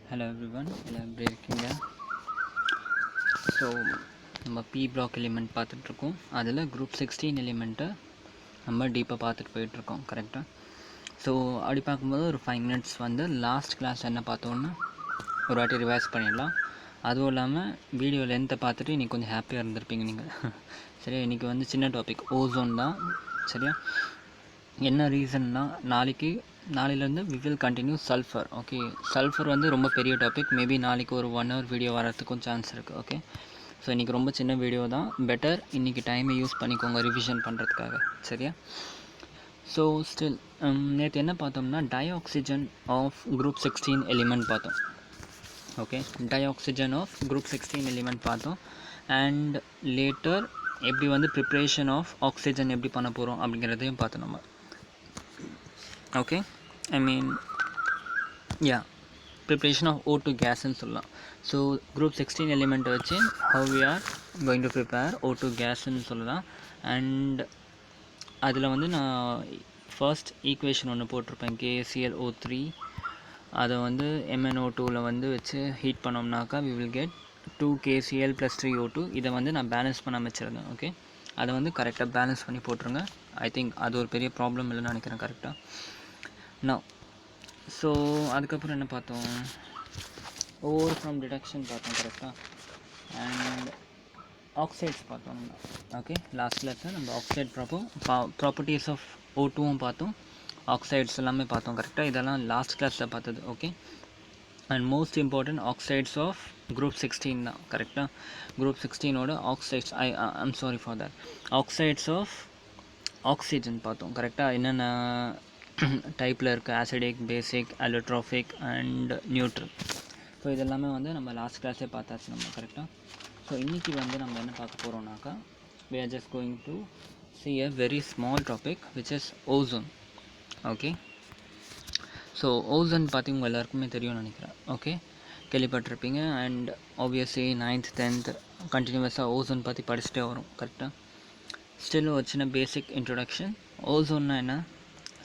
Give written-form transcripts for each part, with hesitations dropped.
Hello everyone, எல்லாம் எப்படி இருக்கீங்க? ஸோ நம்ம பி பிளாக் எலிமெண்ட் பார்த்துட்ருக்கோம். அதில் குரூப் 16 எலிமெண்ட்டை நம்ம டீப்பாக பார்த்துட்டு போயிட்டுருக்கோம். கரெக்டாக? ஸோ அப்படி பார்க்கும்போது ஒரு 5 மினிட்ஸ் வந்து லாஸ்ட் கிளாஸ் என்ன பார்த்தோன்னா ஒரு வாட்டி ரிவைஸ் பண்ணிடலாம். அதுவும் இல்லாமல் வீடியோ லென்த்தை பார்த்துட்டு இன்றைக்கி கொஞ்சம் ஹாப்பியாக இருந்திருப்பீங்க நீங்கள். சரியா? இன்றைக்கி வந்து சின்ன டாபிக் ஓசோன் தான். சரியா? என்ன ரீசன்னா நாளையிலேருந்து we will continue sulphur. Okay, sulphur வந்து ரொம்ப பெரிய டாபிக். மேபி நாளைக்கு ஒரு 1 hour வீடியோ வரத்துக்கும் சான்ஸ் இருக்குது. ஓகே, ஸோ இன்றைக்கி ரொம்ப சின்ன வீடியோ தான். பெட்டர் இன்றைக்கி டைமை யூஸ் பண்ணிக்கோங்க ரிவிஷன் பண்ணுறதுக்காக. சரியா? ஸோ ஸ்டில் நேற்று என்ன பார்த்தோம்னா டயோக்சிஜன் ஆஃப் குரூப் 16 எலிமெண்ட் பார்த்தோம். ஓகே, டயோக்சிஜன் ஆஃப் குரூப் 16 எலிமெண்ட் பார்த்தோம். அண்ட் லேட்டர் எப்படி வந்து ப்ரிப்ரேஷன் ஆஃப் ஆக்சிஜன் எப்படி பண்ண போகிறோம் அப்படிங்கிறதையும் பார்த்தோம் நம்ம. Okay, I mean preparation of O2 கேஸ்ன்னு சொல்லலாம். ஸோ குரூப் 16 எலிமெண்ட்டை வச்சு how we are going to prepare O2 கேஸ்ன்னு சொல்லலாம். அண்ட் அதில் வந்து நான் ஃபர்ஸ்ட் ஈக்குவேஷன் ஒன்று போட்டிருப்பேன், KClO3. அதை வந்து MnO2வில் வந்து வச்சு heat பண்ணோம்னாக்கா we will get 2KCl + 3O2. இதை வந்து நான் பேலன்ஸ் பண்ண வச்சுருந்தேன். ஓகே, அதை வந்து கரெக்டாக பேலன்ஸ் பண்ணி போட்டுருங்க. ஐ திங்க் அது ஒரு பெரிய ப்ராப்ளம் இல்லைன்னு நினைக்கிறேன். கரெக்டாக நான் ஸோ அதுக்கப்புறம் என்ன பார்த்தோம், ஓவர் ஃப்ரம் டிடக்ஷன் பார்த்தோம். கரெக்டாக? அண்ட் ஆக்சைட்ஸ் பார்த்தோம் நம்ம. ஓகே, லாஸ்ட் கிளாஸில் நம்ம ஆக்சைட் ப்ராப்பர்ட்டிஸ் ஆஃப் O2வும் பார்த்தோம், ஆக்சைட்ஸ் எல்லாமே பார்த்தோம். கரெக்டாக? இதெல்லாம் லாஸ்ட் கிளாஸில் பார்த்தது. Okay, and most important oxides of group 16 தான். கரெக்டாக? குரூப் 16ஓட oxides I'm sorry for that oxides of oxygen பார்த்தோம். கரெக்டாக? என்னென்ன டைப்பில் இருக்குது, acidic, basic, allotropic and neutral. So இதெல்லாமே வந்து நம்ம லாஸ்ட் கிளாஸே பார்த்தாச்சு நம்ம. கரெக்டாக? ஸோ இன்றைக்கி வந்து நம்ம என்ன பார்க்க போகிறோம்னாக்கா we are just going to see a very small topic which is ozone. Okay, so ozone பார்த்திங்க உங்கள் எல்லாருக்குமே தெரியும்னு நினைக்கிறேன். ஓகே, கேள்விப்பட்டிருப்பீங்க. அண்ட் ஆப்வியஸ்லி 9th 10th கண்டினியூஸாக ஓசோன் பற்றி படிச்சுட்டே வரும். கரெக்டாக? ஸ்டில் ஒரு சின்ன பேசிக் இன்ட்ரொடக்ஷன். ஓசோன்னா என்ன?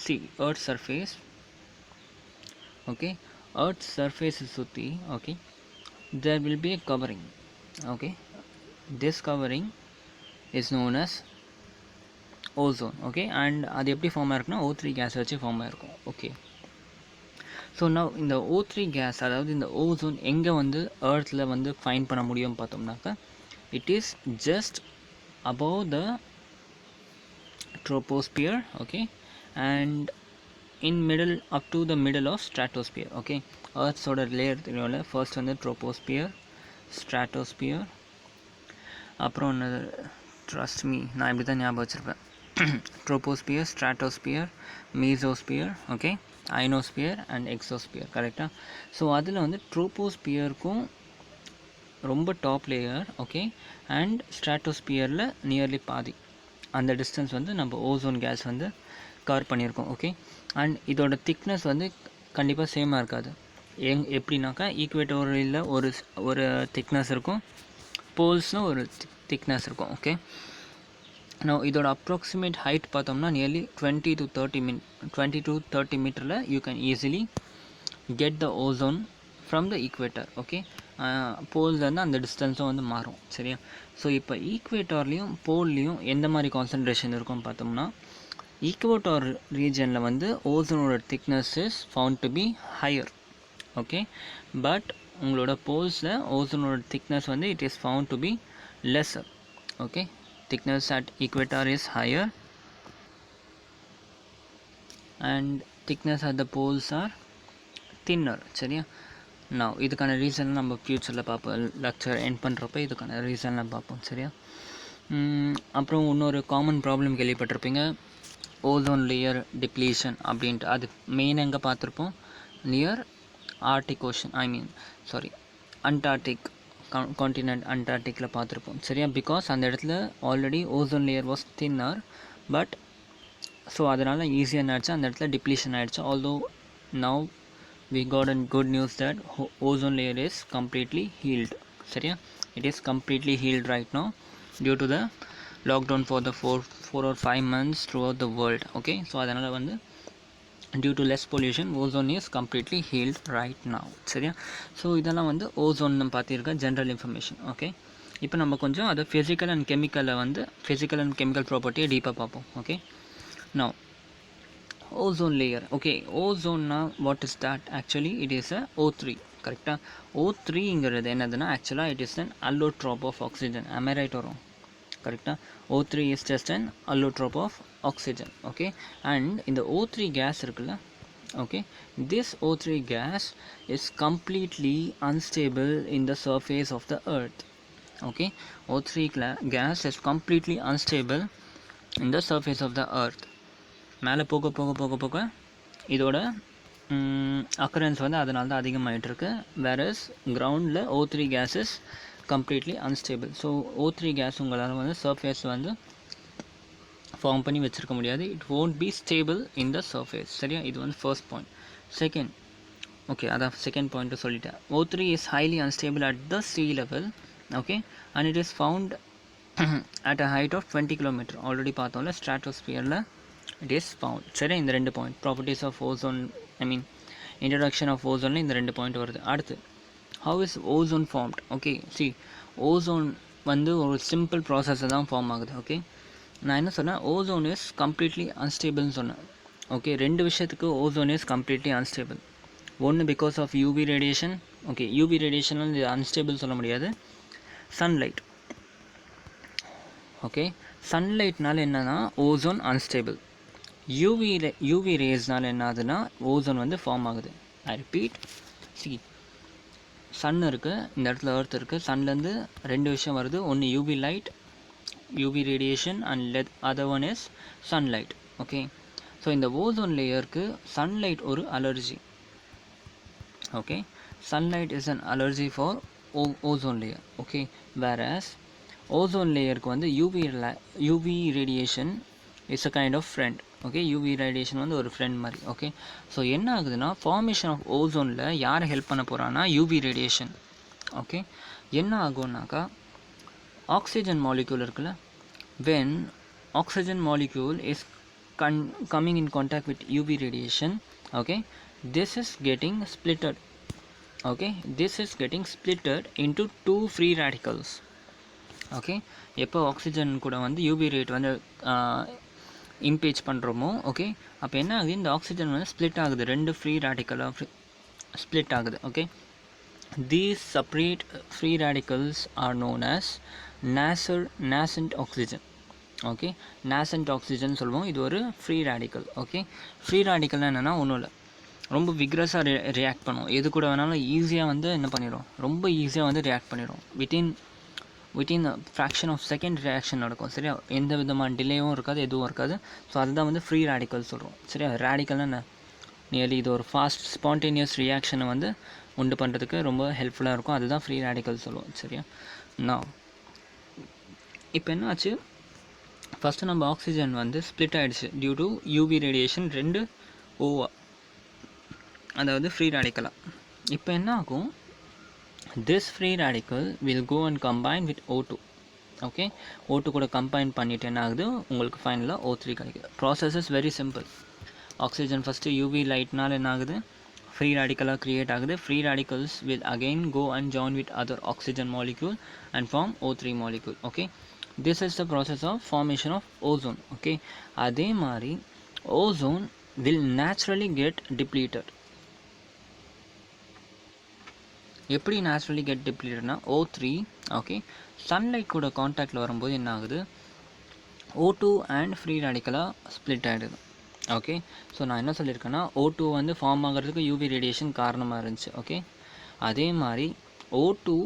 see earth surface. okay, earth surface சுற்றி okay there will be a covering. okay, this covering is known as ozone. okay, and அது எப்படி ஃபார்ம் ஆயிருக்குன்னா O3 கேஸ் வச்சு ஃபார்ம் ஆயிருக்கும். ஓகே, ஸோ நான் இந்த O3 கேஸ், அதாவது இந்த ஓசோன் எங்கே வந்து earthல வந்து ஃபைண்ட் பண்ண முடியும் பார்த்தோம்னாக்கா it is just above the troposphere. okay, and in middle up to the middle of stratosphere. okay, earth's oda layer தெரியும்ல, first வந்து troposphere, stratosphere, அப்புறம் trust me நான் இப்படி தான் ஞாபகம் வச்சுருப்பேன். troposphere, stratosphere, mesosphere, okay, ionosphere and exosphere. கரெக்டாக? So அதில் வந்து troposphereக்கும் ரொம்ப டாப் லேயர். ஓகே, அண்ட் ஸ்ட்ராட்டோஸ்பியரில் நியர்லி பாதி அந்த டிஸ்டன்ஸ் வந்து நம்ம ஓசோன் கேஸ் வந்து கவர் பண்ணியிருக்கோம். ஓகே, அண்ட் இதோட திக்னஸ் வந்து கண்டிப்பாக சேமாக இருக்காது. எப்படின்னாக்கா ஈக்குவேட்டோரியில் ஒரு திக்னஸ் இருக்கும், போல்ஸ்னு ஒரு திக்னஸ் இருக்கும். ஓகே, நான் இதோட அப்ராக்சிமேட் ஹைட் பார்த்தோம்னா நியர்லி 20 to 30 மீட்டரில் you can easily get the ozone from the equator. Okay, போல்ஸ்லேருந்து அந்த டிஸ்டன்ஸும் வந்து மாறும். சரியா? ஸோ இப்போ ஈக்குவேட்டர்லேயும் போல்லையும் எந்த மாதிரி கான்சன்ட்ரேஷன் இருக்கும்னு பார்த்தோம்னா ஈக்குவேட்டர் ரீஜனில் வந்து ஓசோனோட thickness is found to be higher. Okay, but உங்களோட போல்ஸில் ஓசோனோட திக்னஸ் வந்து it is found to be lesser. Okay, thickness at equator is higher and thickness at the poles are thinner. சரியா? நான் இதுக்கான ரீசன் நம்ம ஃப்யூச்சரில் பார்ப்போம், லெக்சர் எண்ட் பண்ணுறப்ப இதுக்கான ரீசன்லாம் பார்ப்போம். சரியா? அப்புறம் இன்னொரு காமன் ப்ராப்ளம் கேள்விப்பட்டிருப்பீங்க, ஓசோன் லேயர் டிப்ளீஷன் அப்படின்ட்டு. அது மெயின் எங்கே பார்த்துருப்போம்? Near Arctic Ocean, Antarctic continent, அண்டார்டிக்கில் பார்த்துருப்போம். சரியா? பிகாஸ் அந்த இடத்துல already ozone layer was thinner, but so அதனால் ஈஸியாக என்ன ஆயிடுச்சு, அந்த இடத்துல டிப்ளீஷன் ஆகிடுச்சு. Although now we got a good news that ozone layer is completely healed. சரியா? it is completely healed right now due to the lockdown for the 4 or 5 months throughout the world. okay, so அதனால் வந்து due to less pollution ozone is completely healed right now. சரியா? So இதெல்லாம் வந்து ozone பார்த்திருக்க general information. Okay, இப்போ நம்ம கொஞ்சம் அதை ஃபிசிக்கல் அண்ட் கெமிக்கல் ப்ராப்பர்ட்டியை டீப்பாக பார்ப்போம். Okay, now ozone layer. Okay, ozone na what is that? Actually it is a O3. கரெக்டாக O3ங்கிறது என்னதுன்னா ஆக்சுவலாக it is an allotrope of oxygen. am I right or wrong? கரெக்டாக O3 is just an allotrope of oxygen. okay, and இந்த O3 gas இருக்குல்ல, okay, this O3 gas is completely unstable in the surface of the earth. okay, O3 gas is completely unstable in the surface of the earth. மேலே போக போக போக போக இதோட occurrence வந்து அதனால தான் அதிகமாகிட்டுருக்கு. வேறஸ் கிரவுண்டில் O3 gas is completely unstable. So O3 gas உங்களால் வந்து சர்ஃபேஸ் வந்து ஃபார்ம் பண்ணி வச்சுருக்க முடியாது. It won't be stable in the surface. சரியா? இது வந்து ஃபர்ஸ்ட் பாயிண்ட். செகண்ட், ஓகே, அதான் செகண்ட் பாயிண்ட்டு சொல்லிட்டேன். O3 is highly unstable at the sea level. okay, and it is found at a height of 20 km. Already பார்த்தோம்ல, ஸ்ட்ராட்டோஸ்பியரில் it is found. சரி, இந்த ரெண்டு point properties of ozone, I mean introduction of ஓசோனில் இந்த ரெண்டு point வருது. அடுத்து, how is ozone formed? Okay, see, ozone வந்து ஒரு சிம்பிள் ப்ராசஸை தான் ஃபார்ம் ஆகுது. ஓகே, நான் என்ன சொன்னேன், ஓசோன் இஸ் கம்ப்ளீட்லி அன்ஸ்டேபிள்னு சொன்னேன். ஓகே, ரெண்டு விஷயத்துக்கு ஓசோன் இஸ் கம்ப்ளீட்லி அன்ஸ்டேபிள். ஒன்று because of UV radiation. Okay, UV radiation வந்து அன்ஸ்டேபிள் சொல்ல முடியாது. சன்லைட். ஓகே, சன்லைட்னால என்னன்னா ஓசோன் அன்ஸ்டேபிள். யூவி ரேஸ்னால் என்ன ஆகுதுன்னா ஓசோன் வந்து ஃபார்ம் ஆகுது. ஐ ரிப்பீட், சி, சன் இருக்குது, இந்த இடத்துல எர்த் இருக்குது, சன்லேருந்து ரெண்டு விஷயம் வருது. ஒன்று UV light, UV radiation, and other one is sunlight. Okay, so இந்த ஓசோன் லேயருக்கு சன்லைட் ஒரு allergy. Okay, sunlight is an allergy for ozone layer. Okay, whereas ozone லேயருக்கு வந்து UV radiation is a kind of friend. Okay, UV radiation வந்து ஒரு friend மாதிரி. Okay, so என்ன ஆகுதுன்னா ஃபார்மேஷன் ஆஃப் ஓசோனில் யாரை ஹெல்ப் பண்ண போகிறான்னா யூவி ரேடியேஷன். ஓகே, என்ன ஆகும்னாக்கா ஆக்சிஜன் மாலிக்யூல் இருக்குல்ல, when oxygen molecule is coming in contact with UV radiation, okay, this is getting splitted. Okay, this is getting splitted into two free radicals. Okay, எப்போ oxygen கூட வந்து UV rate வந்து இம்பேஜ் பண்ணுறோமோ, okay, அப்போ என்ன ஆகுது, இந்த ஆக்சிஜன் வந்து ஸ்ப்ளிட் ஆகுது, ரெண்டு ஃப்ரீ ரேடிக்கலாக ஸ்ப்ளிட் ஆகுது. Okay, these separate free radicals are known as nascent oxygen. Okay, nascent oxygen சொல்லுவோம். இது ஒரு ஃப்ரீ ரேடிக்கல். ஓகே, ஃப்ரீ ரேடிக்கல்னால் என்னென்னா ஒன்றும் இல்லை, ரொம்ப விக்ரஸாக ரியாக்ட் பண்ணுவோம். எது கூட வேணாலும் ஈஸியாக வந்து என்ன பண்ணிடும், ரொம்ப ஈஸியாக வந்து ரியாக்ட் பண்ணிடும். Within fraction of second reaction நடக்கும். சரியா? எந்த விதமான டிலேவும் இருக்காது, எதுவும் இருக்காது. ஸோ அதுதான் வந்து ஃப்ரீ ரேடிக்கல் சொல்கிறோம். சரியா? ரேடிக்கல்னா என்ன, நியர்லி இது ஒரு ஃபாஸ்ட் ஸ்பான்டேனியஸ் ரியாக்ஷனை வந்து உண்டு பண்ணுறதுக்கு ரொம்ப ஹெல்ப்ஃபுல்லாக இருக்கும். அதுதான் ஃப்ரீ ரேடிக்கல் சொல்லுவோம். சரியா? நான் இப்போ என்ன ஆச்சு, ஃபஸ்ட்டு நம்ம ஆக்சிஜன் வந்து ஸ்ப்ளிட் ஆகிடுச்சு டியூ டு யூவி ரேடியேஷன், ரெண்டு ஓவா, அதாவது ஃப்ரீ ரேடிக்கலாக. இப்போ என்ன ஆகும், this free radical will go and combine with O2. Okay, O2 கூட கம்பைன் பண்ணிவிட்டு என்ன ஆகுது, உங்களுக்கு ஃபைனலாக O3 கிடைக்குது. Process is very simple. Oxygen first UV லைட்னால் என்ன ஆகுது, ஃப்ரீ ரேடிக்கலாக க்ரியேட் ஆகுது. Free radicals will again go and join with other oxygen molecule and form O3 molecule. Okay, this is the process of formation of ozone. Okay, அதே மாதிரி ozone will naturally get depleted. எப்படி naturally get டிப்ளீட்டட்னா O3, okay, sunlight கூட காண்டாக்டில் வரும்போது என்ன ஆகுது, O2 and free ரேடிக்கலாக ஸ்ப்ளிட் ஆகிடுது. ஓகே, ஸோ நான் என்ன சொல்லியிருக்கேன்னா O2 வந்து ஃபார்ம் ஆகிறதுக்கு யூவி ரேடியேஷன் காரணமாக இருந்துச்சு. ஓகே, அதே மாதிரி O2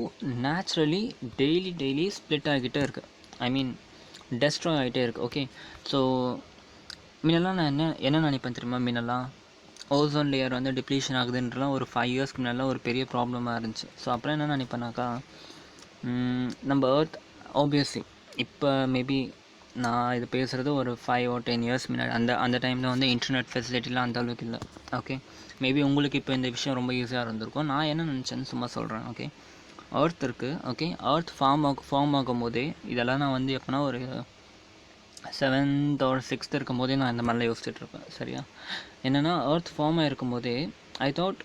நேச்சுரலி டெய்லி ஸ்ப்ளிட் ஆகிக்கிட்டே இருக்குது, ஐ மீன் டெஸ்ட்ராய் ஆகிட்டே இருக்குது. ஓகே, ஸோ முன்னெல்லாம் நான் என்ன நினைப்பேன் தெரியுமா, முன்னெல்லாம் ஓசோன் லேயர் வந்து டிப்ளீஷன் ஆகுதுன்றலாம் ஒரு 5 இயர்ஸ்க்கு முன்னாடி ஒரு பெரிய ப்ராப்ளமாக இருந்துச்சு. ஸோ அப்புறம் என்ன நினைப்பேனாக்கா, நம்ம எர்த் ஆப்வியஸ்லி இப்போ மேபி நான் இது பேசுகிறது ஒரு 5 or 10 இயர்ஸ் முன்னாடி, அந்த டைமில் வந்து இன்டர்நெட் ஃபெசிலிட்டிலாம் அந்த அளவுக்கு இல்லை. ஓகே, மேபி உங்களுக்கு இப்போ இந்த விஷயம் ரொம்ப ஈஸியாக இருந்திருக்கும். நான் என்ன நினச்சேன்னு சும்மா சொல்கிறேன். ஓகே, எர்த் இருக்குது. ஓகே, எர்த் ஃபார்ம் ஆகும் போதே இதெல்லாம் நான் வந்து எப்போனா ஒரு 7th or 6th இருக்கும்போதே நான் இந்த மாதிரிலாம் யோசிச்சுட்ருப்பேன். சரியா? என்னென்னா எர்த் ஃபார்ம் ஆகிருக்கும் போதே ஐ தாட்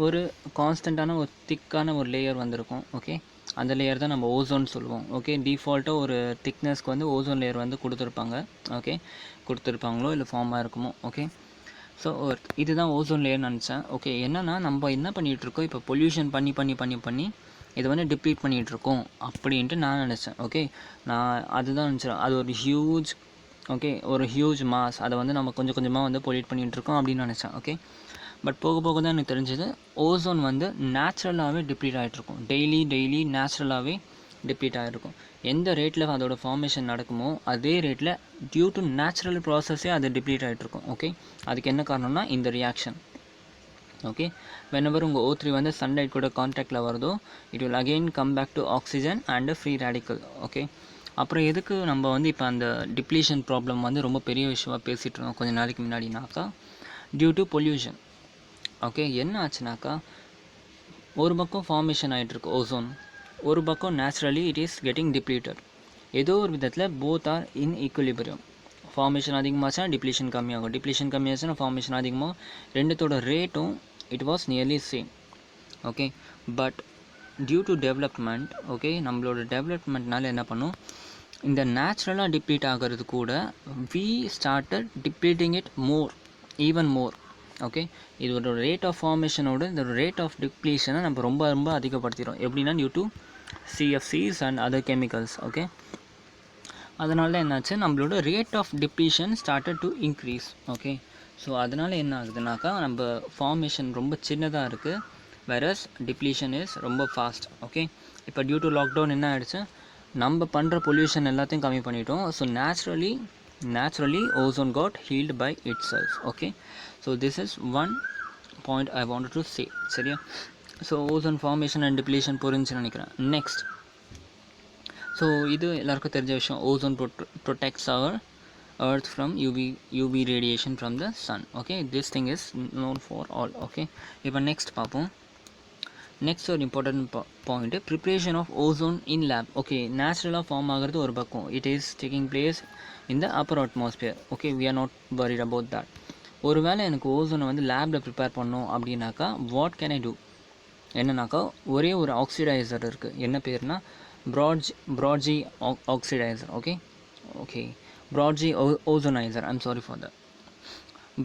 ஒரு கான்ஸ்டண்ட்டான ஒரு திக்கான ஒரு லேயர் வந்திருக்கும். ஓகே, அந்த லேயர் தான் நம்ம ஓசோன் சொல்லுவோம். ஓகே, டிஃபால்ட்டாக ஒரு திக்னஸ்க்கு வந்து ஓசோன் லேயர் வந்து கொடுத்துருப்பாங்க. ஓகே, கொடுத்துருப்பாங்களோ இல்லை ஃபார்ம் ஆகிருக்குமோ. ஓகே, ஸோ இதுதான் ஓசோன் லேயர்னு நினச்சேன். ஓகே, என்னென்னா நம்ம என்ன பண்ணிகிட்ருக்கோம், இப்போ பொல்யூஷன் பண்ணி பண்ணி பண்ணி பண்ணி இதை வந்து டிப்ளீட் பண்ணிகிட்ருக்கோம் அப்படின்ட்டு நான் நினச்சேன். ஓகே, நான் அதுதான் நினச்சேன். அது ஒரு ஹியூஜ் ஒரு ஹியூஜ் மாஸ், அதை வந்து நம்ம கொஞ்சம் கொஞ்சமாக வந்து பொல்யூட் பண்ணிகிட்ருக்கோம் அப்படின்னு நினச்சேன். ஓகே, பட் போக போக தான் எனக்கு தெரிஞ்சது ஓசோன் வந்து நேச்சுரலாகவே டிப்ளீட் ஆகிட்ருக்கும். டெய்லி நேச்சுரலாகவே டிப்ளீட் ஆகிருக்கும். எந்த ரேட்டில் அதோட ஃபார்மேஷன் நடக்குமோ அதே ரேட்டில் டியூ டு நேச்சுரல் ப்ராசஸே அது டிப்ளீட் ஆகிட்ருக்கும். ஓகே, அதுக்கு என்ன காரணம்னா இந்த ரியாக்ஷன். ஓகே, whenever உங்கள் O3 வந்து சன்லைட் கூட கான்டாக்டில் வருதோ it will again come back to oxygen and free radical. Okay, அப்புறம் எதுக்கு நம்ம வந்து இப்போ அந்த டிப்ளீஷன் ப்ராப்ளம் வந்து ரொம்ப பெரிய விஷயமாக பேசிகிட்டு இருந்தோம் கொஞ்சம் நாளைக்கு முன்னாடினாக்கா, டியூ டு பொல்யூஷன். ஓகே, என்ன ஆச்சுனாக்கா ஒரு பக்கம் ஃபார்மேஷன் ஆகிட்டுருக்கு ஓசோன், ஒரு பக்கம் naturally it is getting depleted. ஏதோ ஒரு விதத்தில் both are in equilibrium. Formation அதிகமாச்சுன்னா டிப்ளீஷன் கம்மியாகும், டிப்ளீஷன் கம்மியாச்சுன்னா ஃபார்மேஷன் அதிகமாகும். ரெண்டுத்தோட ரேட்டும் it was nearly same. Okay, but due to development, okay, நம்மளோட டெவலப்மெண்ட்னால என்ன பண்ணும், இந்த நேச்சுரலாக டிப்ளீட் ஆகிறது கூட we started depleting it even more. Okay, இதோட ரேட் ஆஃப் ஃபார்மேஷனோட இதோட ரேட் ஆஃப் டிப்ளீஷனை நம்ம ரொம்ப ரொம்ப அதிகப்படுத்திடும். எப்படின்னா due to CFCs and other chemicals. Okay, அதனால தான் என்னாச்சு, நம்மளோட rate of depletion started to increase. Okay, so அதனால் என்ன ஆகுதுனாக்கா நம்ம ஃபார்மேஷன் ரொம்ப சின்னதாக இருக்குது, வேரஸ் டிப்ளீஷன் இஸ் ரொம்ப ஃபாஸ்ட். ஓகே, இப்போ டியூ டு லாக்டவுன் என்ன ஆகிடுச்சு, நம்ம பண்ணுற பொல்யூஷன் எல்லாத்தையும் கம்மி பண்ணிட்டோம். So naturally ozone got healed by itself. Okay, so this is one point I wanted to say. சரியா? So ozone formation and depletion புரிஞ்சுன்னு நினைக்கிறேன். நெக்ஸ்ட், ஸோ இது எல்லாருக்கும் தெரிஞ்ச விஷயம், ozone protects our earth from UV radiation from the sun. Okay, this thing is known for all. Okay, இப்போ next பார்ப்போம். Next ஒரு important point, preparation of ozone in lab. Okay, நேச்சுரலாக ஃபார்ம் ஆகிறது ஒரு பக்கம், it is taking place in the upper atmosphere. Okay, we are not worried about that. ஒரு வேளை எனக்கு ஓசோனை வந்து லேபில் ப்ரிப்பேர் பண்ணோம் அப்படின்னாக்கா வாட் கேன் ஐ டூ, என்னன்னாக்கா ஒரே ஒரு ஆக்சிடைசர் இருக்குது. என்ன பேர்னா Brodie oxidizer. Okay Brodie ozonizer. I'm sorry for that.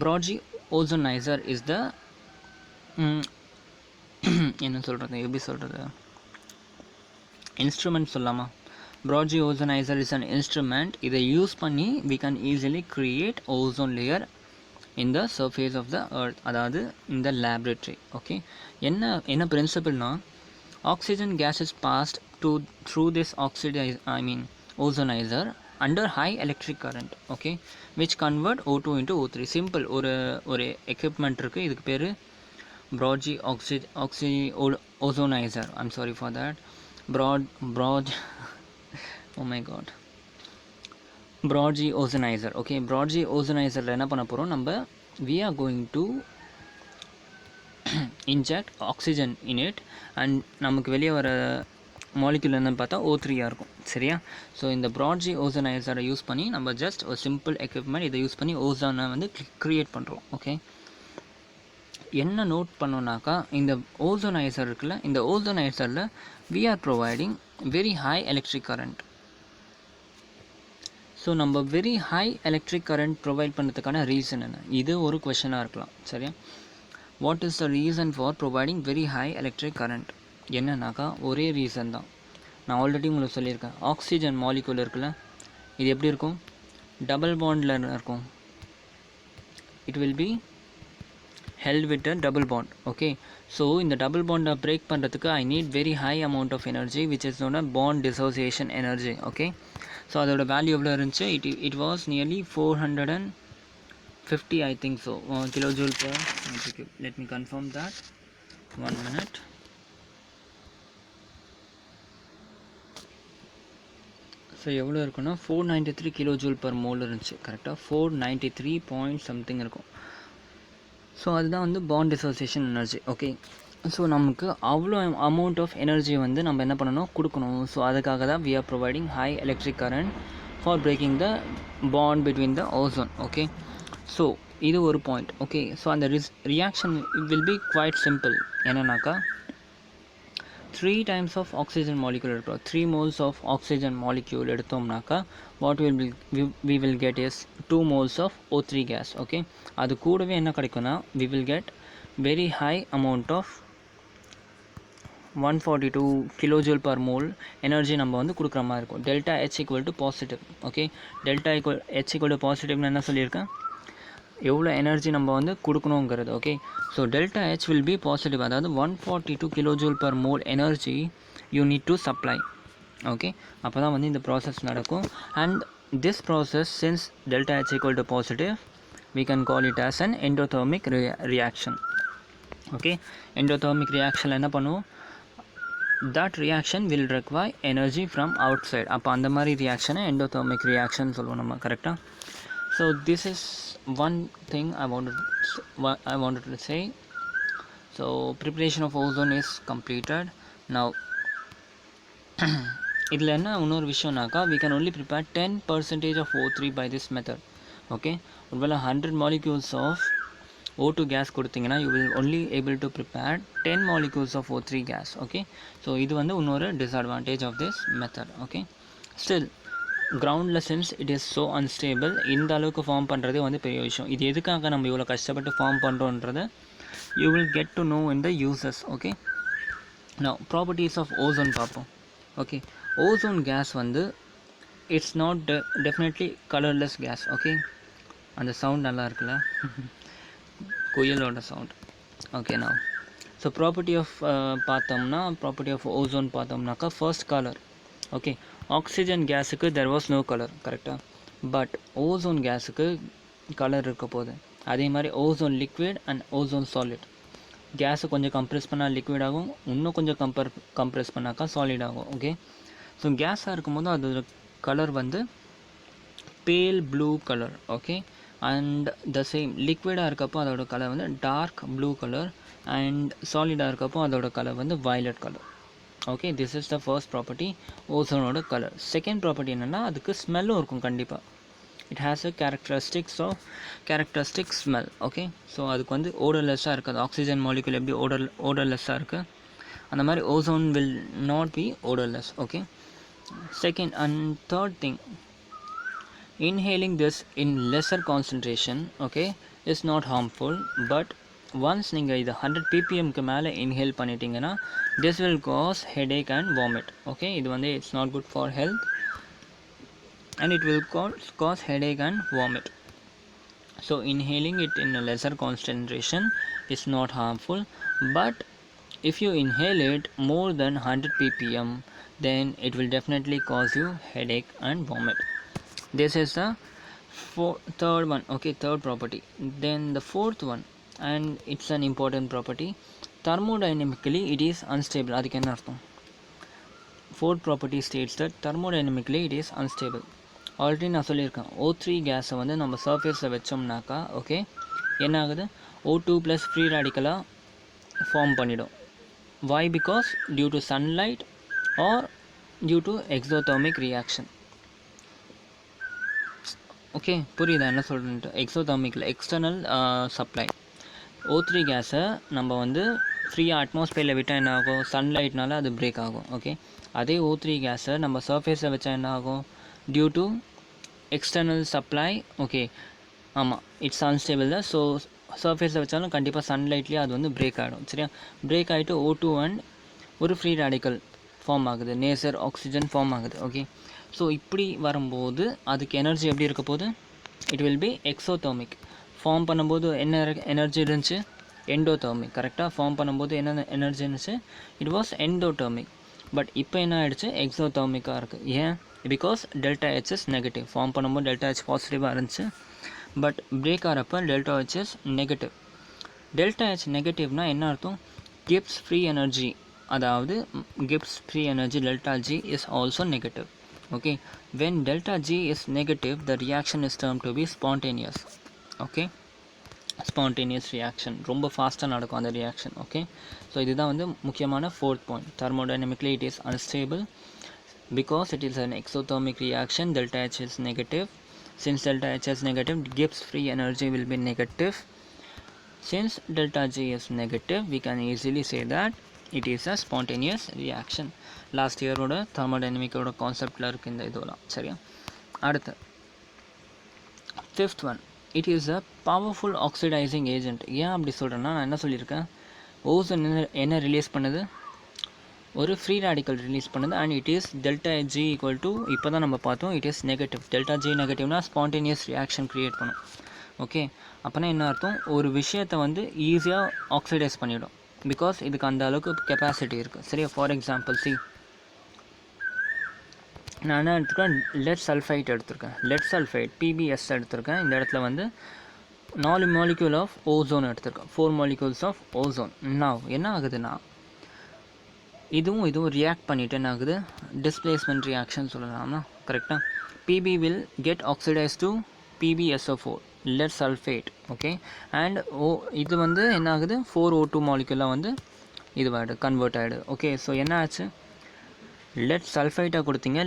Brodie ozonizer is the என்ன சொல்கிறது, எப்படி சொல்கிறது, இன்ஸ்ட்ருமெண்ட் சொல்லலாமா? Brodie ozonizer is an instrument. இதை யூஸ் பண்ணி we can easily create ozone layer in the surface of the earth, அதாவது இந்த laboratory. Okay, என்ன பிரின்சிபிள்னா, oxygen gas is passed through this ozonizer under high electric current. Okay, which convert O2 into O3. Simple. ஒரு equipment இருக்குது, இதுக்கு பேர் Brodie ozonizer. I'm sorry for that. Brodie ozonizer. Okay, Brodie ஓசனைசரில் என்ன பண்ண போகிறோம், நம்ம we are going to inject oxygen in it and நமக்கு வெளியே வர மாலிக்யூல் என்னன்னு பார்த்தா O3 இருக்கும். சரியா? ஸோ இந்த ப்ராட்ஜி ஓசனைசரை யூஸ் பண்ணி நம்ம ஜஸ்ட் ஒரு சிம்பிள் எக்யூப்மெண்ட் இதை யூஸ் பண்ணி ஓசோனை வந்து க்ரியேட் பண்ணுறோம். ஓகே, என்ன நோட் பண்ணோன்னாக்கா, இந்த ஓசோனைசர் இருக்குல்ல, இந்த ஓசோனைசரில் we are providing very high electric current. So நம்ம very high electric current provide பண்ணுறதுக்கான ரீசன் என்ன, இது ஒரு கொஷனாக இருக்கலாம். சரியா? What is the reason for providing very high electric current? என்னன்னாக்கா ஒரே ரீசன் தான், நான் ஆல்ரெடி உங்களுக்கு சொல்லியிருக்கேன். ஆக்சிஜன் மாலிக்யூல் இருக்குல்ல, இது எப்படி இருக்கும், டபுள் பாண்டில் இருக்கும். It will B held with a double bond. Okay, so இந்த double bond break பண்ணுறதுக்கு I need very high amount of energy which is known as bond dissociation energy. Okay, so அதோட value எவ்வளோ இருந்துச்சு, it was nearly 450 I think so kilojoule per meter cube. Let me confirm that, 1 minute. So எவ்வளோ இருக்குன்னா 493 kilojoule per mole இருந்துச்சு. கரெக்டாக 493 point something இருக்கும். So அதுதான் வந்து bond dissociation energy. Okay, so நமக்கு அவ்வளோ அமௌண்ட் ஆஃப் எனர்ஜி வந்து நம்ம என்ன பண்ணணும், கொடுக்கணும். ஸோ அதுக்காக தான் we are providing high electric current for breaking the bond between the ozone. Okay, so இது ஒரு பாயிண்ட். ஓகே, ஸோ அந்த reaction will be quite simple. என்னன்னாக்கா 3 times of oxygen molecule எடுக்கிறோம். 3 moles of oxygen molecule எடுத்தோம்னாக்கா what we will get is 2 moles of O3 gas. Okay, அது கூடவே என்ன கிடைக்கும்னா we will get very high amount of 142 kilojoule per mole energy நம்ம வந்து கொடுக்குற மாதிரி இருக்கும். Delta H equal to positive. Okay, delta H equal to பாசிட்டிவ்னு என்ன சொல்லியிருக்கேன், எவ்வளோ எனர்ஜி நம்ம வந்து கொடுக்கணுங்கிறது. ஓகே, so delta H will be positive, அதாவது 142 kilojoule per mole energy you need to supply. Okay, அப்போ தான் வந்து இந்த ப்ராசஸ் நடக்கும். And this process since delta H equal to positive we can call it as an endothermic reaction. Okay, endothermic reaction என்ன பண்ணுவோம், that reaction will require energy from outside. அப்போ அந்த மாதிரி ரியாக்ஷனை endothermic reaction சொல்லுவோம் நம்ம. கரெக்டாக? So this is one thing I wanted to say. So preparation of ozone is completed. Now இதில் என்ன இன்னொரு விஷயம்னாக்கா we can only prepare 10% of O3 by this method. Okay, ஒருவேளை 100 molecules of O2 gas கொடுத்தீங்கன்னா you will only able to prepare 10 molecules of O3 gas. Okay, so இது வந்து இன்னொரு disadvantage of this method. Okay, still கிரவுண்டில் since it is so unstable, இந்த அளவுக்கு form பண்ணுறதே வந்து பெரிய விஷயம். இது எதுக்காக நம்ம இவ்வளோ கஷ்டப்பட்டு ஃபார்ம் பண்ணுறோன்றதை you will get to know in the uses. Okay, now properties of ozone பார்ப்போம். ஓகே, ஓசோன் கேஸ் வந்து it's not definitely colourless gas. Okay, அந்த சவுண்ட் நல்லா இருக்குல்ல, குயிலோட சவுண்ட். ஓகே, நான் ஸோ ப்ராப்பர்ட்டி ஆஃப் பார்த்தோம்னா ப்ராப்பர்ட்டி ஆஃப் ஓசோன் பார்த்தோம்னாக்கா first colour. Okay, oxygen கேஸுக்கு தெர் வாஸ் நோ கலர், கரெக்டாக, பட் ஓசோன் கேஸுக்கு கலர் இருக்க போகுது. அதே மாதிரி ozone liquid and ozone solid. கேஸை கொஞ்சம் கம்ப்ரெஸ் பண்ணால் லிக்விட் ஆகும், இன்னும் கொஞ்சம் கம்ப்ரெஸ் பண்ணாக்கா சாலிட் ஆகும். ஓகே, ஸோ கேஸாக இருக்கும்போது அதோட கலர் வந்து pale blue colour. Okay, and the same லிக்விடாக இருக்கப்போ அதோட கலர் வந்து டார்க் ப்ளூ கலர், அண்ட் சாலிடாக இருக்கப்போ அதோட கலர் வந்து violet colour. Okay, this is the first property ஓசோனோட கலர். செகண்ட் ப்ராப்பர்ட்டி என்னென்னா அதுக்கு ஸ்மெல்லும் இருக்கும் கண்டிப்பாக. It has a characteristic smell. Okay, so அதுக்கு வந்து ஓடர்லெஸ்ஸாக இருக்காது. ஆக்சிஜன் மாலிகுல் எப்படி ஓடர்லெஸ்ஸாக இருக்குது, அந்த மாதிரி ozone will not be odourless. Okay, second and third thing, inhaling this in lesser concentration, okay, is not harmful, but once நீங்கள் இது 100 ppmக்கு மேலே இன்ஹேல் பண்ணிட்டீங்கன்னா this will cause headache and vomit. okay, இது வந்து it's not good for health and it will cause headache and vomit. So inhaling it in a lesser concentration is not harmful, but if you inhale it more than 100 ppm then it will definitely cause you headache and vomit. This is the third one. Okay, third property. Then the fourth one, and it's an important property, thermodynamically it is unstable. அதுக்கு என்ன அர்த்தம்? Fourth property states that thermodynamically it is unstable. Already நான் சொல்லியிருக்கேன், O3 கேஸை வந்து நம்ம சர்ஃபேஸில் வச்சோம்னாக்கா okay என்ன ஆகுது, O2 ப்ளஸ் ஃப்ரீ ரேடிக்கலாக ஃபார்ம் பண்ணிடும். why? because due to sunlight or due to exothermic reaction. Okay, புரியுதா என்ன சொல்கிறேன்ட்டு? எக்ஸோதர்மிக்கில் எக்ஸ்டர்னல் சப்ளை O3 கேஸை நம்ம வந்து ஃப்ரீயாக அட்மாஸ்பியரில் விட்டால் என்ன ஆகும், சன்லைட்னால அது பிரேக் ஆகும். ஓகே, அதே O3 கேஸை நம்ம சர்ஃபேஸில் வச்சா என்ன ஆகும், due to external supply. Okay, ஆமாம், இட்ஸ் அன்ஸ்டேபிள் தான். ஸோ சர்ஃபேஸில் வச்சாலும் கண்டிப்பாக சன்லைட்லேயே அது வந்து பிரேக் ஆகிடும். சரியா, பிரேக் ஆகிட்டு O2 அண்ட் ஒரு ஃப்ரீ ரேடிக்கல் ஃபார்ம் ஆகுது, நேசர் ஆக்சிஜன் ஃபார்ம் ஆகுது. ஓகே, ஸோ இப்படி வரும்போது அதுக்கு எனர்ஜி எப்படி இருக்க போகுது, it will be exothermic. Form பண்ணும்போது என்ன எனர்ஜி இருந்துச்சு, எண்டோதர்மிக். கரெக்டாக, ஃபார்ம் பண்ணும்போது என்ன எனர்ஜி இருந்துச்சு, இட் வாஸ் எண்டோதர்மிக். பட் இப்போ என்ன ஆகிடுச்சு, எக்ஸோதர்மிக்காக இருக்குது. ஏன்? Because delta H is negative. Form பண்ணும்போது டெல்டா ஹெச் பாசிட்டிவாக இருந்துச்சு, பட் பிரேக் ஆகிறப்ப delta H is negative. Delta H நெகட்டிவ்னால் என்ன அர்த்தம், கிப்ஸ் ஃப்ரீ எனர்ஜி, அதாவது Gibbs free energy delta G is also negative. okay, when delta G is negative the reaction is termed to be spontaneous. okay, spontaneous reaction, ரொம்ப ஃபாஸ்ட்டாக நடக்கும் அந்த reaction. Okay, so இதுதான் வந்து முக்கியமான fourth point. thermodynamically it is unstable, Because it is an exothermic reaction, delta H is negative. Since delta H is negative, Gibbs free energy will be negative. Since delta G is negative, we can easily say that it is a spontaneous reaction. Last year oda thermodynamic oda concept la irukku indha idula seriya. Adutha fifth one, it is a powerful oxidizing agent. ஏன் அப்படி சொல்கிறேன்னா, நான் என்ன சொல்லியிருக்கேன், ozone என்ன release பண்ணுது, ஒரு free radical release பண்ணுது. And it is delta G equal to, இப்போ தான் நம்ம பார்த்தோம், it is negative. Delta G நெகட்டிவ்னா ஸ்பான்டேனியஸ் ரியாக்ஷன் க்ரியேட் பண்ணும். ஓகே, அப்போனா என்ன அர்த்தம், ஒரு விஷயத்தை வந்து ஈஸியாக ஆக்சிடைஸ் பண்ணிவிடும். பிகாஸ் இதுக்கு அந்த அளவுக்கு கெப்பாசிட்டி இருக்குது. சரியா? ஃபார் எக்ஸாம்பிள் நான் என்ன எடுத்துருக்கேன், லெட் சல்ஃபைட் எடுத்திருக்கேன். லெட் சல்ஃபைட் பிபிஎஸ் எடுத்திருக்கேன். இந்த இடத்துல வந்து 4 மாலிக்யூல் ஆஃப் ஓசோன் எடுத்திருக்கேன். 4 மாலிக்யூல்ஸ் ஆஃப் ஓசோன். நான் என்ன ஆகுதுன்னா, இதுவும் ரியாக்ட் பண்ணிவிட்டு என்ன ஆகுது, டிஸ்பிளேஸ்மெண்ட் ரியாக்ஷன் சொல்லலாம்னா கரெக்டாக. Pb will get oxidised to PbSO4 lead sulfate. Okay, and இது வந்து என்ன ஆகுது, 4O2 மாலிக்யூலாக வந்து இதுவாகிடு, கன்வெர்ட் ஆகிடுது. ஓகே, ஸோ என்ன ஆச்சு, லெட் சல்ஃபைட்டாக கொடுத்தீங்க,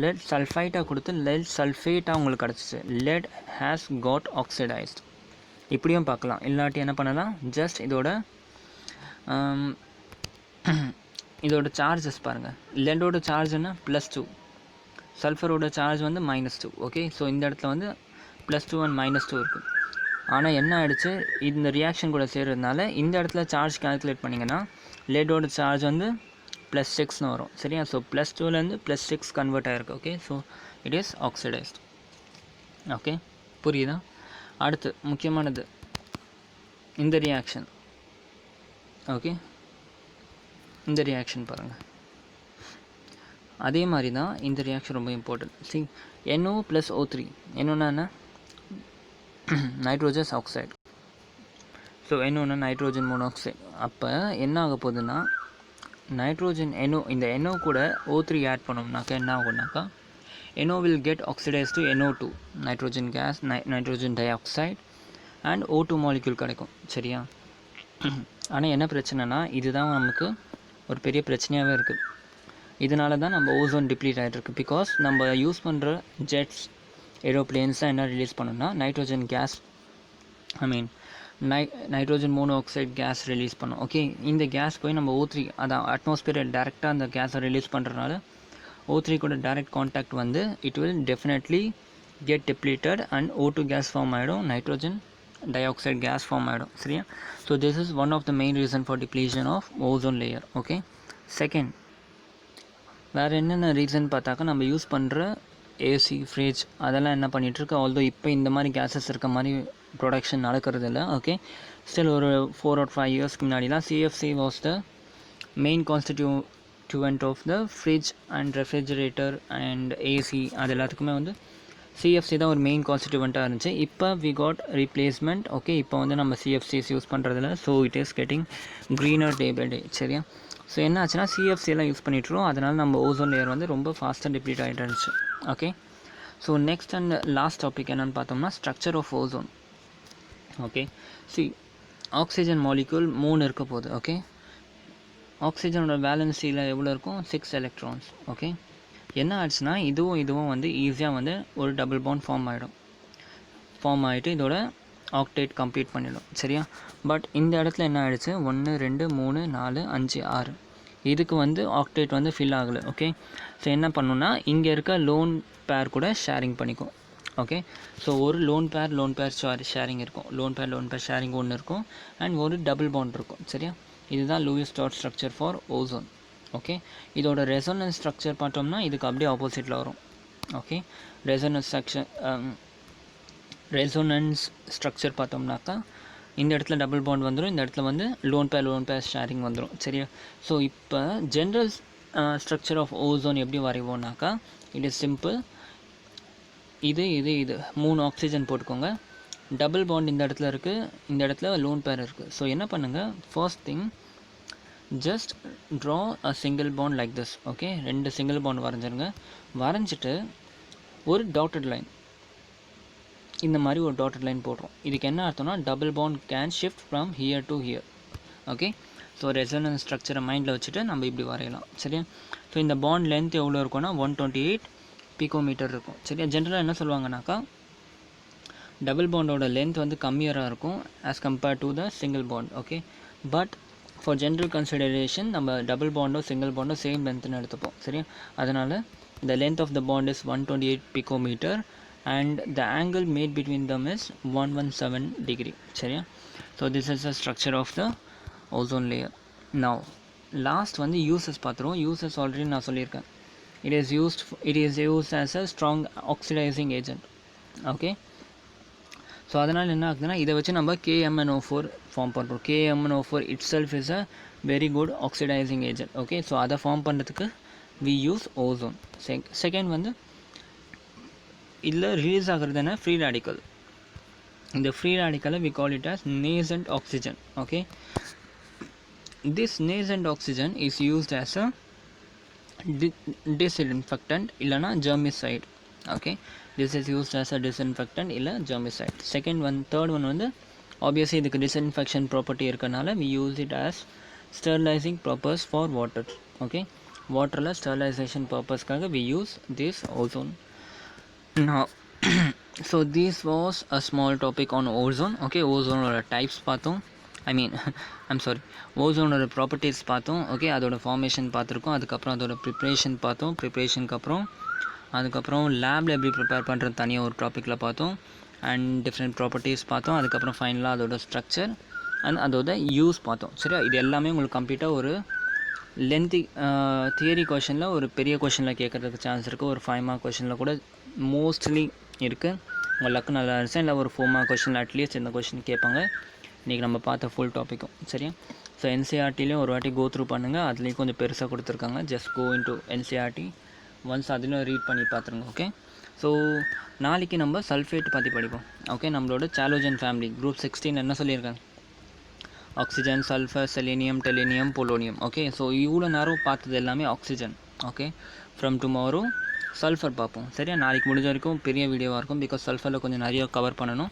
லெட் சல்ஃபைட்டாக கொடுத்து லெட் சல்ஃபேட்டாக உங்களுக்கு கிடச்சிச்சு. Let has God oxidised. இப்படியும் பார்க்கலாம். இல்லாட்டி என்ன பண்ணலாம், ஜஸ்ட் இதோட சார்ஜஸ் பாருங்கள். லெட்டோட சார்ஜ் என்ன, +2, சல்ஃபரோட சார்ஜ் வந்து -2. ஓகே, ஸோ இந்த இடத்துல வந்து +2 அண்ட் -2 இருக்குது. ஆனால் என்ன ஆகிடுச்சு, இந்த ரியாக்ஷன் கூட சேர்றதுனால இந்த இடத்துல சார்ஜ் கால்குலேட் பண்ணிங்கன்னா லெட்டோட சார்ஜ் வந்து +6ன்னு வரும். சரியா? ஸோ +2லேருந்து +6 கன்வெர்ட் ஆகிருக்கு. Okay, so it is oxidised. Okay, புரியுதா? அடுத்து முக்கியமானது இந்த ரியாக்ஷன். ஓகே, இந்த ரியாக்ஷன் பாருங்கள். அதே மாதிரி தான் இந்த ரியாக்ஷன் ரொம்ப இம்பார்ட்டன்ட். NO + O3. என்னன்னா என்ன, நைட்ரோஜஸ் ஆக்சைடு. ஸோ NOன்னா நைட்ரோஜன் மோனாக்சைடு. அப்போ என்ன ஆக போகுதுன்னா, நைட்ரோஜன் NO, இந்த NO கூட O3 ஆட் பண்ணோம்னாக்கா என்ன ஆகும்னாக்கா, NO will get oxidized to NO2, nitrogen gas, nitrogen dioxide and O2 molecule கிடைக்கும். சரியா? ஆனால் என்ன பிரச்சனைனா, இதுதான் நமக்கு ஒரு பெரிய பிரச்சனையாகவே இருக்குது. இதனால தான் நம்ம ஓசோன் டிப்ளீட் ஆகிட்டுருக்கு. பிகாஸ் நம்ம யூஸ் பண்ணுற ஜெட்ஸ், ஏரோப்ளேன்ஸ்லாம் என்ன ரிலீஸ் பண்ணோம்னா, nitrogen gas, nitrogen monoxide gas release பண்ணோம். ஓகே, இந்த கேஸ் போய் நம்ம O3, அதான் அட்மாஸ்பியரில் டேரெக்டாக அந்த கேஸை ரிலீஸ் பண்ணுறதுனால O3 கூட டைரக்ட் கான்டாக்ட் வந்து it will definitely get depleted and O2 gas form ஆகிடும், nitrogen dioxide gas form ஆகிடும். சரியா? So this is one of the main reason for depletion of ozone layer. Okay, second, வேறு என்னென்ன reason பார்த்தாக்கா, நம்ம use பண்ணுற AC, fridge அதெல்லாம் என்ன பண்ணிகிட்ருக்கு, ஆல்தோ இப்போ இந்த மாதிரி கேஸஸ் இருக்க மாதிரி ப்ரொடக்ஷன் நடக்கிறது இல்லை. ஓகே, ஸ்டில் ஒரு 4 or 5 இயர்ஸ்க்கு முன்னாடிலாம் CFC was the main constituent of the fridge and refrigerator and AC. அது எல்லாத்துக்குமே வந்து CFC தான் ஒரு மெயின் கான்ஸ்டிடியூவண்ட்டாக இருந்துச்சு. இப்போ வி காட் ரீப்ளேஸ்மெண்ட். ஓகே, இப்போ வந்து நம்ம CFCs யூஸ் பண்ணுறதில்ல. So it is getting greener day by day. சரியா? ஸோ என்ன ஆச்சுன்னா, CFC எல்லாம் யூஸ் பண்ணிட்டுருவோம். அதனால் நம்ம ஓசோன் லேயர் வந்து ரொம்ப ஃபாஸ்ட்டாக டிப்ளீட் ஆகிட்டு இருந்துச்சு. Okay, so next and last topic என்னென்னு பார்த்தோம்னா, structure of ozone. Okay, oxygen molecule 3 இருக்க போகுது. ஓகே, ஆக்சிஜனோட வேலன்சியில் எவ்வளோ இருக்கும், 6 எலக்ட்ரான்ஸ். ஓகே, என்ன ஆச்சுன்னா, இதுவும் வந்து ஈஸியாக வந்து ஒரு டபுள் பாண்ட் ஃபார்ம் ஆகிட்டு இதோட ஆக்டேட் கம்ப்ளீட் பண்ணிடும். சரியா? பட் இந்த இடத்துல என்ன ஆகிடுச்சு, 1 2 3 4 5 6 இதுக்கு வந்து ஆக்டேட் வந்து ஃபில் ஆகலை. ஓகே, ஸோ என்ன பண்ணுன்னா, இங்கே இருக்க லோன் பேர் கூட ஷேரிங் பண்ணிக்கும். ஓகே, ஸோ ஒரு லோன் பேர் ஷேரிங் இருக்கும். லோன் பேர் ஷேரிங் ஒன்று இருக்கும் அண்ட் ஒரு டபுள் பாண்ட் இருக்கும். சரியா? இதுதான் Lewis dot structure for ozone. Okay, இதோட ரெசோனன்ஸ் ஸ்ட்ரக்சர் பார்த்தோம்னா இதுக்கு அப்படியே ஆப்போசிட்டில் வரும். ஓகே, ரெசோனன்ஸ் ஸ்ட்ரக்சர் பார்த்தோம்னாக்கா இந்த இடத்துல டபுள் பாண்ட் வந்துடும், இந்த இடத்துல வந்து லோன் பேர் ஷேரிங் வந்துடும். சரியா? ஸோ இப்போ ஜென்ரல் ஸ்ட்ரக்சர் ஆஃப் ஓசோன் எப்படி வரைவோம்னாக்கா, இட் இஸ் சிம்பிள். இது 3 ஆக்சிஜன் போட்டுக்கோங்க, டபுள் பாண்ட் இந்த இடத்துல இருக்குது, இந்த இடத்துல லோன் பேர் இருக்குது. ஸோ என்ன பண்ணுங்கள், first thing just draw a single bond like this. Okay, 2 single bond வரைஞ்சிருங்க. வரைஞ்சிட்டு ஒரு டாட்டட் லைன், இந்த மாதிரி ஒரு டாட்டட் லைன் போடுறோம். இதுக்கு என்ன அர்த்தம்னா, double bond can shift from here to here. Okay, so resonance ஸ்ட்ரக்சரை மைண்டில் வச்சுட்டு நம்ம இப்படி வரையலாம் சரியா. ஸோ இந்த பாண்ட் லென்த் எவ்வளோ இருக்கும்னா 128 பிகோமீட்டர் இருக்கும் சரியா. ஜென்ரலாக என்ன சொல்லுவாங்கனாக்கா டபுள் பாண்டோட லென்த் வந்து கம்மியாக இருக்கும் as compared to the single bond. Okay, but for general consideration நம்ம டபுள் பாண்டோ சிங்கிள் பாண்டோ சேம் லென்த்னு எடுத்துப்போம் சரியா. அதனால் the length of the bond is 128 picometer and the angle made between them is 117 degree சரியா. so this is the structure of the ozone layer. now last வந்து uses பார்த்துருவோம். uses already நான் சொல்லியிருக்கேன். it is used as a strong oxidizing agent. okay, so அதனால் என்ன ஆகுதுன்னா இதை வச்சு நம்ம KMnO4 ஃபார்ம் பண்ணுறோம். KMnO4 itself is a very good oxidizing agent. Okay, so அதை ஃபார்ம் பண்ணுறதுக்கு we use ozone. செகண்ட் வந்து இதில் ரிலீஸ் ஆகிறது என்ன, ஃப்ரீ ரேடிக்கல். இந்த free ரேடிக்கலை we call it as nascent oxygen. okay, this nascent oxygen is used as a disinfectant இல்லைனா germicide. okay, this is used as a disinfectant இல்லை germicide. Third one வந்து obviously இதுக்கு disinfection property இருக்கனால we use it as sterilizing purpose for water. okay, வாட்டரில் sterilisation பர்பஸ்க்காக we use this ozone. now so this was a small topic on ozone. okay, ஓசோனோட types பார்த்தோம். ஓசோனோட properties பார்த்தோம். Okay, அதோட ஃபார்மேஷன் பார்த்துருக்கோம். அதுக்கப்புறம் அதோட ப்ரிப்ரேஷன் பார்த்தோம். ப்ரிப்ரேஷனுக்கு அதுக்கப்புறம் லேபில் எப்படி ப்ரிப்பேர் பண்ணுறது தனியாக ஒரு டாப்பிக்கில் பார்த்தோம். அண்ட் டிஃப்ரெண்ட் ப்ராப்பர்ட்டிஸ் பார்த்தோம். அதுக்கப்புறம் ஃபைனலாக அதோட ஸ்ட்ரக்சர் அண்ட் அதோட யூஸ் பார்த்தோம் சரியா. இது எல்லாமே உங்களுக்கு கம்ப்ளீட்டாக ஒரு லென்த்தி தியரி கொஷனில் ஒரு பெரிய கொஷனில் கேட்குறதுக்கு சான்ஸ் இருக்குது. ஒரு 5 மார்க் கொஷனில் கூட மோஸ்ட்லி இருக்குது. உங்கள் லக்கு நல்லா இருந்துச்சு. இல்லை ஒரு 4 மார்க் கொஷனில் அட்லீஸ்ட் இந்த கொஷின் கேட்பாங்க. இன்றைக்கி நம்ம பார்த்த ஃபுல் டாப்பிக்கும் சரியா. ஸோ NCERTலேயும் ஒரு வாட்டி கோ த்ரூ பண்ணுங்கள். அதுலேயும் கொஞ்சம் பெருசாக கொடுத்துருக்காங்க. Just go into NCERT once அதிலும் ரீட் பண்ணி பார்த்துருங்க. ஓகே, ஸோ நாளைக்கு நம்ம சல்ஃபேட் பற்றி படிப்போம். ஓகே, நம்மளோட சாலோஜன் ஃபேமிலி குரூப் 16 என்ன சொல்லியிருக்காங்க, oxygen, sulphur, selenium, tellurium, polonium. Okay, so இவ்வளோ நேரம் பார்த்தது எல்லாமே oxygen. Okay, from tomorrow sulphur பார்ப்போம் சரியா. நாளைக்கு முடிஞ்ச வரைக்கும் பெரிய வீடியோவாக இருக்கும். பிகாஸ் சல்ஃபரில் கொஞ்சம் நிறைய கவர் பண்ணணும்.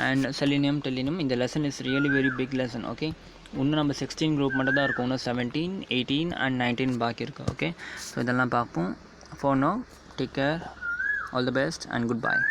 அண்ட் செலினியம், டெலினியம், இந்த lesson is really very big lesson. Okay, இன்னும் நம்ம 16 குரூப் மட்டும் தான் இருக்கும். இன்னும் 17, 18 அண்ட் 19 பாக்கி இருக்குது. ஓகே, ஸோ இதெல்லாம் பார்ப்போம். For now, take care, all the best and goodbye.